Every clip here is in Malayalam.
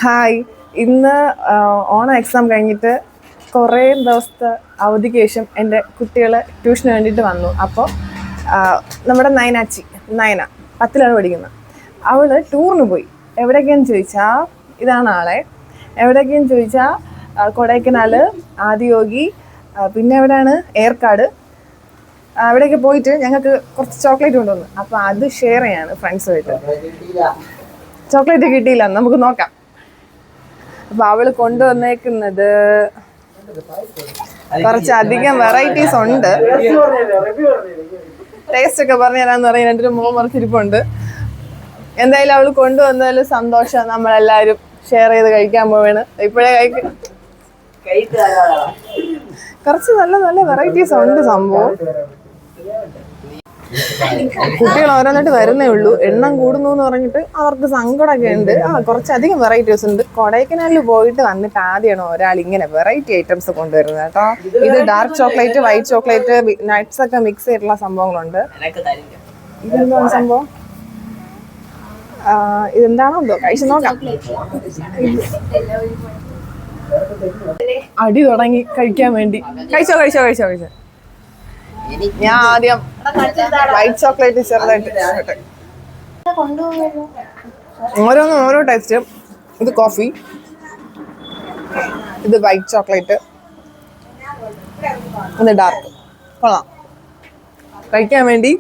ഹായ്, ഇന്ന് ഓണം എക്സാം കഴിഞ്ഞിട്ട് കുറേ ദിവസത്തെ അവധിക്ക് ശേഷം എൻ്റെ കുട്ടികൾ ട്യൂഷന് വേണ്ടിയിട്ട് വന്നു. അപ്പോൾ നമ്മുടെ നയന 10ലാണ് പഠിക്കുന്നത്. അവൾ ടൂറിന് പോയി. എവിടേക്കാന്ന് ചോദിച്ചാൽ ഇതാണ് ആളെ. എവിടേക്കാന്ന് ചോദിച്ചാൽ കൊടൈക്കനാൽ, ആദിയോഗി, പിന്നെ എവിടെയാണ് ഏർക്കാട്. അവിടെയൊക്കെ പോയിട്ട് ഞങ്ങൾക്ക് കുറച്ച് ചോക്ലേറ്റ് കൊണ്ടുവന്നു. അപ്പോൾ അത് ഷെയർ ചെയ്യാണ് ഫ്രണ്ട്സുമായിട്ട്. ചോക്ലേറ്റ് കിട്ടിയില്ല, നമുക്ക് നോക്കാം. അപ്പൊ അവള് കൊണ്ടുവന്നേക്കുന്നത് കുറച്ചധികം വെറൈറ്റീസ് ഉണ്ട്. ടേസ്റ്റ് ഒക്കെ പറഞ്ഞു തരാന്ന് പറയാൻ എൻ്റെ ഒരു മുഖം മറിച്ചിരിപ്പുണ്ട്. എന്തായാലും അവള് കൊണ്ടുവന്നതിൽ സന്തോഷം. നമ്മളെല്ലാവരും ഷെയർ ചെയ്ത് കഴിക്കാൻ പോവാണ്. ഇപ്പോഴേ കുറച്ച് നല്ല നല്ല വെറൈറ്റീസ് ഉണ്ട് സംഭവം. കുട്ടികൾ ഓരോന്നിട്ട് വരുന്നേ ഉള്ളൂ. എണ്ണം കൂടുന്നു എന്ന് പറഞ്ഞിട്ട് അവർക്ക് സങ്കടമൊക്കെ ഉണ്ട്. കുറച്ചധികം വെറൈറ്റീസ് ഉണ്ട്. കൊടൈക്കനാലിൽ പോയിട്ട് വന്നിട്ട് ആദ്യമാണ് ഒരാൾ ഇങ്ങനെ വെറൈറ്റി ഐറ്റംസ് കൊണ്ടുവരുന്നത് കേട്ടോ. ഇത് dark chocolate, white chocolate, nuts ഒക്കെ മിക്സ് ചെയ്തിട്ടുള്ള സംഭവങ്ങളുണ്ട്. ഇതെന്താണ് സംഭവം? ഇതെന്താണോ എന്തോ, കഴിച്ചു നോക്കാം. അടി തുടങ്ങി കഴിക്കാൻ വേണ്ടി. കഴിച്ചോ. ഞാൻ ആദ്യം വൈറ്റ് ചോക്ലേറ്റ് ചെറുതായിട്ട് ഓരോന്നും ഓരോ ടേസ്റ്റ്. ഇത് കോഫി, ഇത് വൈറ്റ് ചോക്ലേറ്റ്, ഇത് ഡാർക്ക്. കൊള്ളാം. കഴിക്കാൻ വേണ്ടി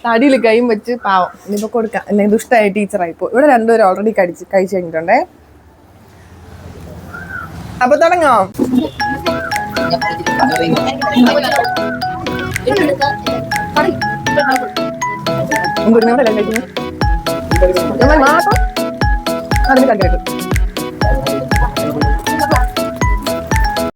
തടിയിൽ കൈയും വെച്ച് പാവം. ഇനിയിപ്പോൾ കൊടുക്കാം, അല്ലെങ്കിൽ ദുഷ്ടമായ ടീച്ചറായിപ്പോ. ഇവിടെ രണ്ടുപേരും ഓൾറെഡി കഴിച്ചു കഴിഞ്ഞിട്ടുണ്ടേ. അപ്പൊ തുടങ്ങാം. അതിന് കഴിക്കും.